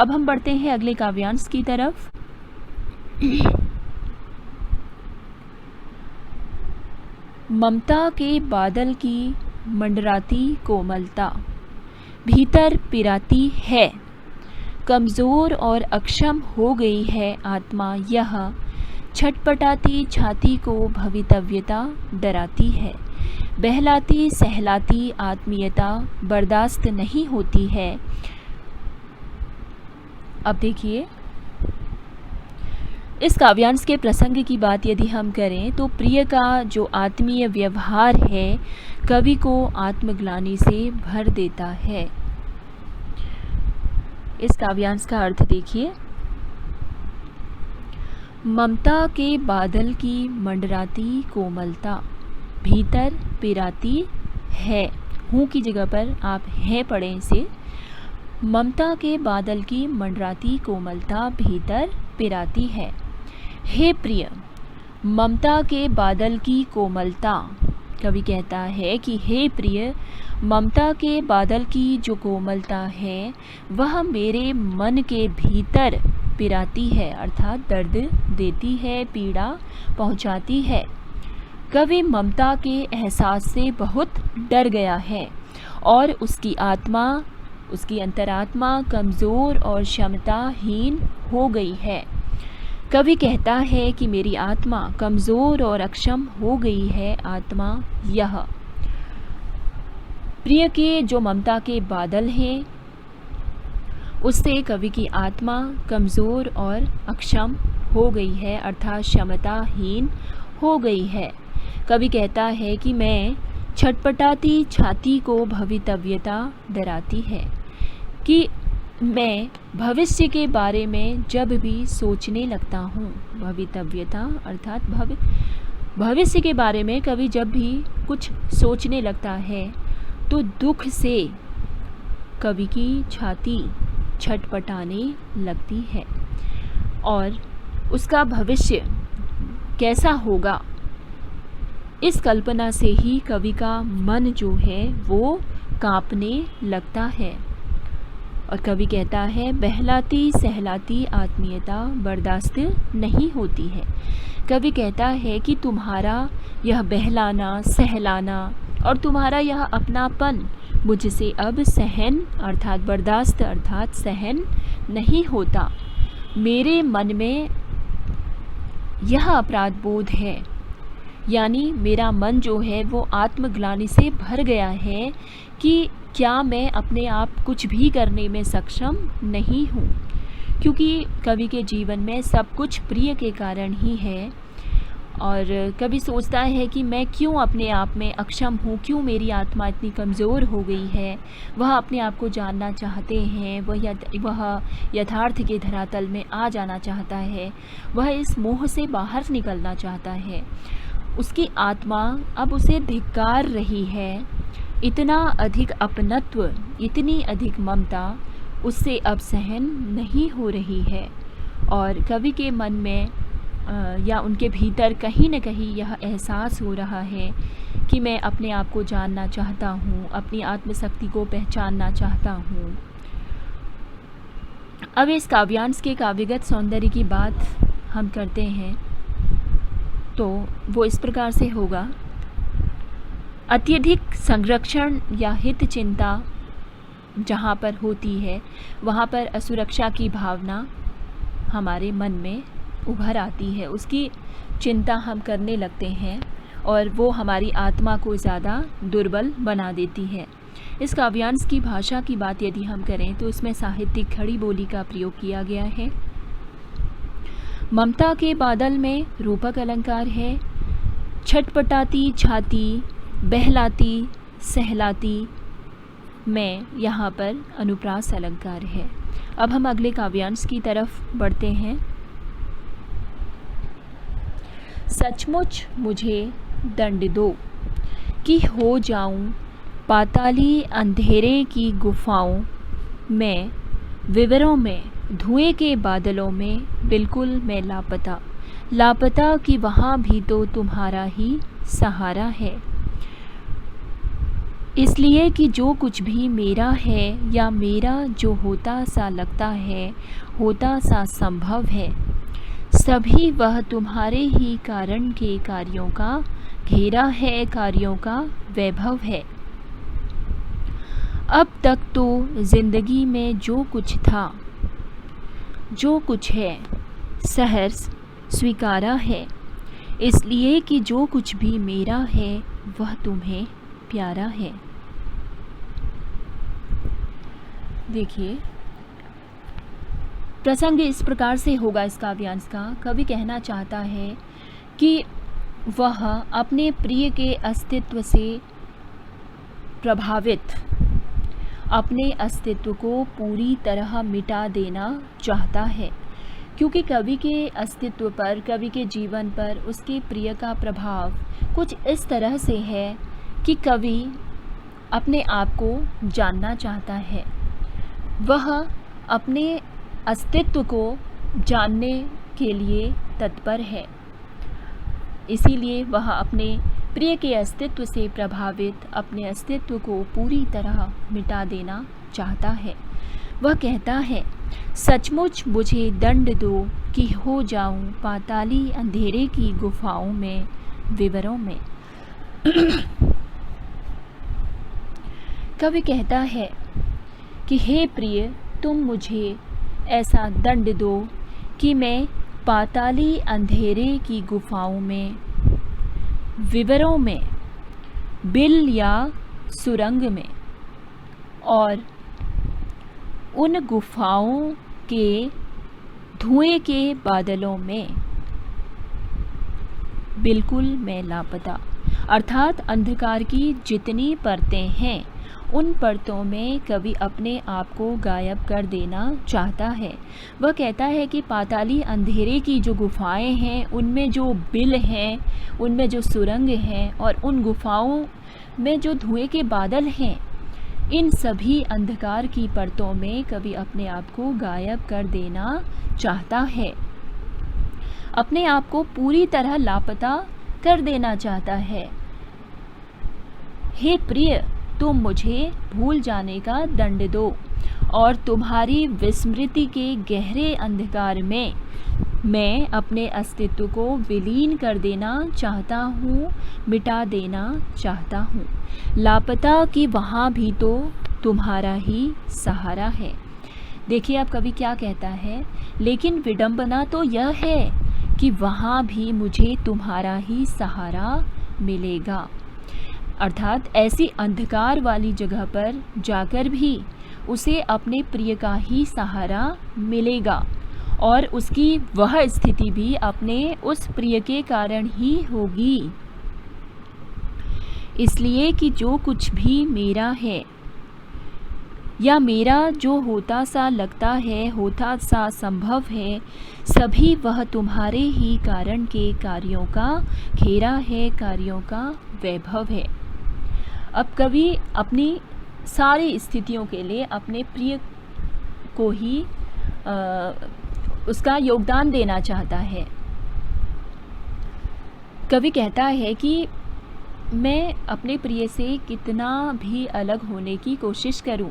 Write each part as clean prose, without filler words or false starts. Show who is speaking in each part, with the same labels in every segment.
Speaker 1: अब हम बढ़ते हैं अगले काव्यांश की तरफ। ममता के बादल की मंडराती कोमलता, भीतर पिराती है, कमज़ोर और अक्षम हो गई है आत्मा यह, छटपटाती छाती को भवितव्यता डराती है, बहलाती सहलाती आत्मीयता बर्दाश्त नहीं होती है। अब देखिए, इस काव्यांश के प्रसंग की बात यदि हम करें तो प्रिय का जो आत्मीय व्यवहार है कवि को आत्मग्लानि से भर देता है। इस काव्यांश का अर्थ देखिए। ममता के बादल की मंडराती कोमलता, भीतर पिराती है, हूँ की जगह पर आप है पढ़ें इसे। ममता के बादल की मंडराती कोमलता भीतर पिराती है। हे प्रिय, ममता के बादल की कोमलता, कवि कहता है कि हे प्रिय, ममता के बादल की जो कोमलता है वह मेरे मन के भीतर पिराती है, अर्थात दर्द देती है, पीड़ा पहुंचाती है। कवि ममता के एहसास से बहुत डर गया है और उसकी आत्मा, उसकी अंतरात्मा कमज़ोर और क्षमताहीन हो गई है। कवि कहता है कि मेरी आत्मा कमज़ोर और अक्षम हो गई है, आत्मा यह। प्रिय के जो ममता के बादल हैं उससे कवि की आत्मा कमज़ोर और अक्षम हो गई है, अर्थात क्षमताहीन हो गई है। कवि कहता है कि मैं छटपटाती छाती को भवितव्यता डराती है, कि मैं भविष्य के बारे में जब भी सोचने लगता हूँ, भवितव्यता अर्थात भविष्य के बारे में कवि जब भी कुछ सोचने लगता है तो दुख से कवि की छाती छटपटाने लगती है और उसका भविष्य कैसा होगा इस कल्पना से ही कवि का मन जो है वो कांपने लगता है। और कवि कहता है बहलाती सहलाती आत्मीयता बर्दाश्त नहीं होती है। कवि कहता है कि तुम्हारा यह बहलाना सहलाना और तुम्हारा यह अपनापन मुझसे अब सहन अर्थात बर्दाश्त अर्थात सहन नहीं होता। मेरे मन में यह अपराध बोध है, यानी मेरा मन जो है वो आत्मग्लानि से भर गया है कि क्या मैं अपने आप कुछ भी करने में सक्षम नहीं हूँ, क्योंकि कवि के जीवन में सब कुछ प्रिय के कारण ही है। और कवि सोचता है कि मैं क्यों अपने आप में अक्षम हूँ, क्यों मेरी आत्मा इतनी कमज़ोर हो गई है। वह अपने आप को जानना चाहते हैं, वह यथार्थ के धरातल में आ जाना चाहता है, वह इस मोह से बाहर निकलना चाहता है। उसकी आत्मा अब उसे धिक्कार रही है, इतना अधिक अपनत्व, इतनी अधिक ममता उससे अब सहन नहीं हो रही है। और कवि के मन में या उनके भीतर कहीं न कहीं यह एहसास हो रहा है कि मैं अपने आप को जानना चाहता हूँ, अपनी आत्मशक्ति को पहचानना चाहता हूँ। अब इस काव्यांश के काव्यगत सौंदर्य की बात हम करते हैं तो वो इस प्रकार से होगा। अत्यधिक संरक्षण या हित चिंता जहाँ पर होती है वहाँ पर असुरक्षा की भावना हमारे मन में उभर आती है, उसकी चिंता हम करने लगते हैं और वो हमारी आत्मा को ज़्यादा दुर्बल बना देती है। इस काव्यांश की भाषा की बात यदि हम करें तो इसमें साहित्यिक खड़ी बोली का प्रयोग किया गया है। ममता के बादल में रूपक अलंकार है, छटपटाती छाती बहलाती सहलाती में यहाँ पर अनुप्रास अलंकार है। अब हम अगले काव्यांश की तरफ बढ़ते हैं। सचमुच मुझे दंड दो कि हो जाऊं पाताली अंधेरे की गुफाओं में, विवरों में धुएं के बादलों में बिल्कुल मैं लापता, लापता कि वहाँ भी तो तुम्हारा ही सहारा है। इसलिए कि जो कुछ भी मेरा है या मेरा जो होता सा लगता है, होता सा संभव है, सभी वह तुम्हारे ही कारण के कार्यों का घेरा है, कार्यों का वैभव है। अब तक तो जिंदगी में जो कुछ था, जो कुछ है, सहर्ष स्वीकारा है, इसलिए कि जो कुछ भी मेरा है वह तुम्हें प्यारा है। देखिए, प्रसंग इस प्रकार से होगा इस काव्यांश का। कवि कहना चाहता है कि वह अपने प्रिय के अस्तित्व से प्रभावित अपने अस्तित्व को पूरी तरह मिटा देना चाहता है, क्योंकि कवि के अस्तित्व पर, कवि के जीवन पर उसके प्रिय का प्रभाव कुछ इस तरह से है कि कवि अपने आप को जानना चाहता है। वह अपने अस्तित्व को जानने के लिए तत्पर है, इसीलिए वह अपने प्रिय के अस्तित्व से प्रभावित अपने अस्तित्व को पूरी तरह मिटा देना चाहता है। वह कहता है, सचमुच मुझे दंड दो कि हो जाऊं पाताली अंधेरे की गुफाओं में, विवरों में। कवि कहता है कि हे प्रिय, तुम मुझे ऐसा दंड दो कि मैं पाताली अंधेरे की गुफाओं में, विवरों में, बिल या सुरंग में, और उन गुफाओं के धुएं के बादलों में बिल्कुल मैं लापता, अर्थात अंधकार की जितनी परतें हैं उन परतों में कवि अपने आप को गायब कर देना चाहता है। वह कहता है कि पाताली अंधेरे की जो गुफाएं हैं, उनमें जो बिल हैं, उनमें जो सुरंग हैं, और उन गुफाओं में जो धुएं के बादल हैं, इन सभी अंधकार की परतों में कवि अपने आप को गायब कर देना चाहता है, अपने आप को पूरी तरह लापता कर देना चाहता है। हे प्रिय, तुम मुझे भूल जाने का दंड दो और तुम्हारी विस्मृति के गहरे अंधकार में मैं अपने अस्तित्व को विलीन कर देना चाहता हूँ, मिटा देना चाहता हूँ। लापता कि वहाँ भी तो तुम्हारा ही सहारा है। देखिए अब कवि क्या कहता है, लेकिन विडंबना तो यह है कि वहाँ भी मुझे तुम्हारा ही सहारा मिलेगा, अर्थात ऐसी अंधकार वाली जगह पर जाकर भी उसे अपने प्रिय का ही सहारा मिलेगा, और उसकी वह स्थिति भी अपने उस प्रिय के कारण ही होगी। इसलिए कि जो कुछ भी मेरा है या मेरा जो होता सा लगता है, होता सा संभव है, सभी वह तुम्हारे ही कारण के कार्यों का घेरा है, कार्यों का वैभव है। अब कवि अपनी सारी स्थितियों के लिए अपने प्रिय को ही उसका योगदान देना चाहता है। कवि कहता है कि मैं अपने प्रिय से कितना भी अलग होने की कोशिश करूं,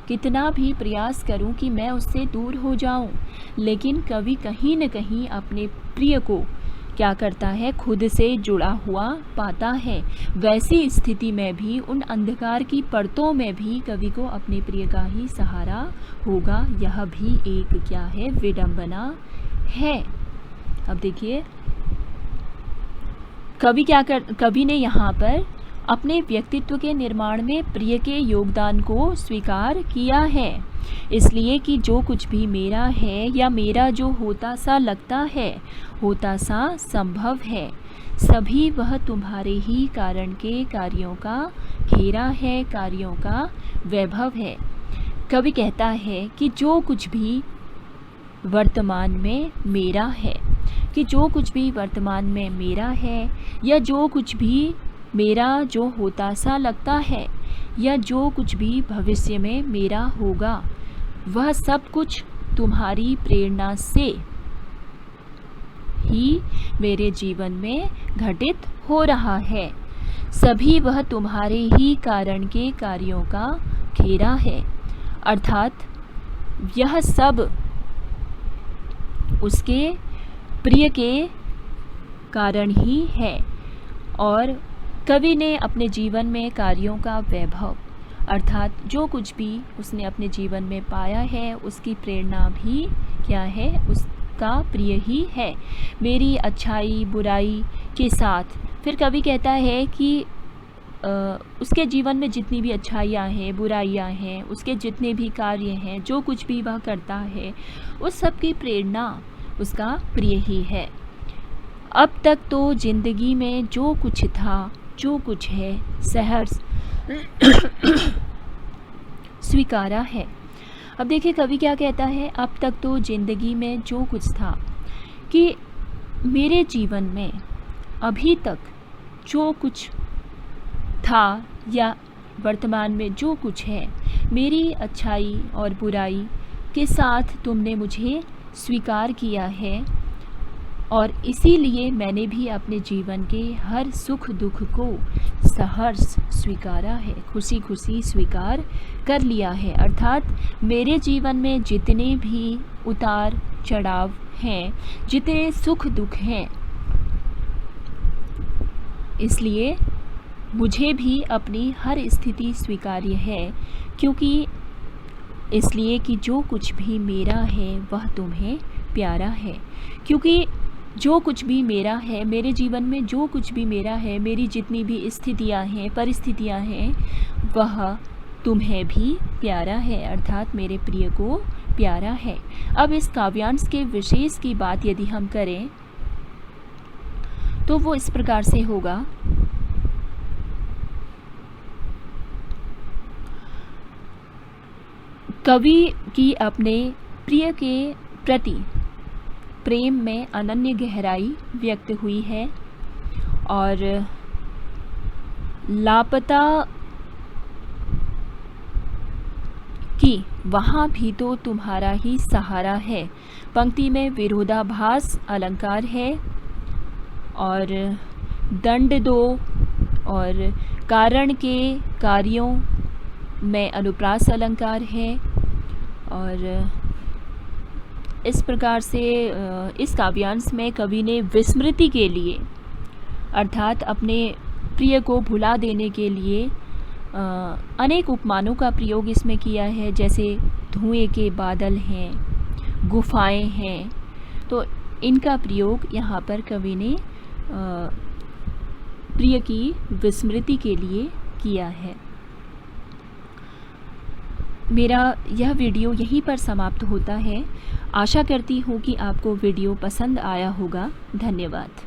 Speaker 1: कितना भी प्रयास करूं कि मैं उससे दूर हो जाऊं, लेकिन कवि कहीं न कहीं अपने प्रिय को क्या करता है, खुद से जुड़ा हुआ पाता है। वैसी स्थिति में भी, उन अंधकार की परतों में भी कवि को अपने प्रिय का ही सहारा होगा। यह भी एक क्या है, विडंबना है। अब देखिए कवि ने यहाँ पर अपने व्यक्तित्व के निर्माण में प्रिय के योगदान को स्वीकार किया है, इसलिए कि जो कुछ भी मेरा है या मेरा जो होता सा लगता है, होता सा संभव है, सभी वह तुम्हारे ही कारण के कार्यों का घेरा है, कार्यों का वैभव है। कवि कहता है कि जो कुछ भी वर्तमान में मेरा है, कि जो कुछ भी वर्तमान में मेरा है, या जो कुछ भी मेरा जो होता सा लगता है, या जो कुछ भी भविष्य में मेरा होगा, वह सब कुछ तुम्हारी प्रेरणा से ही मेरे जीवन में घटित हो रहा है। सभी वह तुम्हारे ही कारण के कार्यों का घेरा है। अर्थात यह सब उसके प्रिय के कारण ही है। और कवि ने अपने जीवन में कार्यों का वैभव अर्थात जो कुछ भी उसने अपने जीवन में पाया है उसकी प्रेरणा भी क्या है, उसका प्रिय ही है। मेरी अच्छाई बुराई के साथ फिर कवि कहता है कि उसके जीवन में जितनी भी अच्छाइयाँ हैं बुराइयाँ हैं, उसके जितने भी कार्य हैं, जो कुछ भी वह करता है उस सब की प्रेरणा उसका प्रिय ही है। अब तक तो जिंदगी में जो कुछ था, जो कुछ है, सहर्ष स्वीकारा है। अब देखिए कवि क्या कहता है, अब तक तो जिंदगी में जो कुछ था, कि मेरे जीवन में अभी तक जो कुछ था या वर्तमान में जो कुछ है, मेरी अच्छाई और बुराई के साथ तुमने मुझे स्वीकार किया है और इसीलिए मैंने भी अपने जीवन के हर सुख दुख को सहर्ष स्वीकारा है, खुशी खुशी स्वीकार कर लिया है। अर्थात मेरे जीवन में जितने भी उतार चढ़ाव हैं, जितने सुख दुख हैं, इसलिए मुझे भी अपनी हर स्थिति स्वीकार्य है, क्योंकि इसलिए कि जो कुछ भी मेरा है वह तुम्हें प्यारा है। क्योंकि जो कुछ भी मेरा है, मेरे जीवन में जो कुछ भी मेरा है, मेरी जितनी भी स्थितियां हैं, परिस्थितियां हैं, वह तुम्हें भी प्यारा है, अर्थात मेरे प्रिय को प्यारा है। अब इस काव्यांश के विशेष की बात यदि हम करें तो वो इस प्रकार से होगा, कवि की अपने प्रिय के प्रति प्रेम में अनन्य गहराई व्यक्त हुई है और लापता कि वहाँ भी तो तुम्हारा ही सहारा है। पंक्ति में विरोधाभास अलंकार है और दंड दो और कारण के कार्यों में अनुप्रास अलंकार है। और इस प्रकार से इस काव्यांश में कवि ने विस्मृति के लिए अर्थात अपने प्रिय को भुला देने के लिए अनेक उपमानों का प्रयोग इसमें किया है, जैसे धुएं के बादल हैं, गुफाएं हैं, तो इनका प्रयोग यहाँ पर कवि ने प्रिय की विस्मृति के लिए किया है। मेरा यह वीडियो यहीं पर समाप्त होता है। आशा करती हूँ कि आपको वीडियो पसंद आया होगा। धन्यवाद।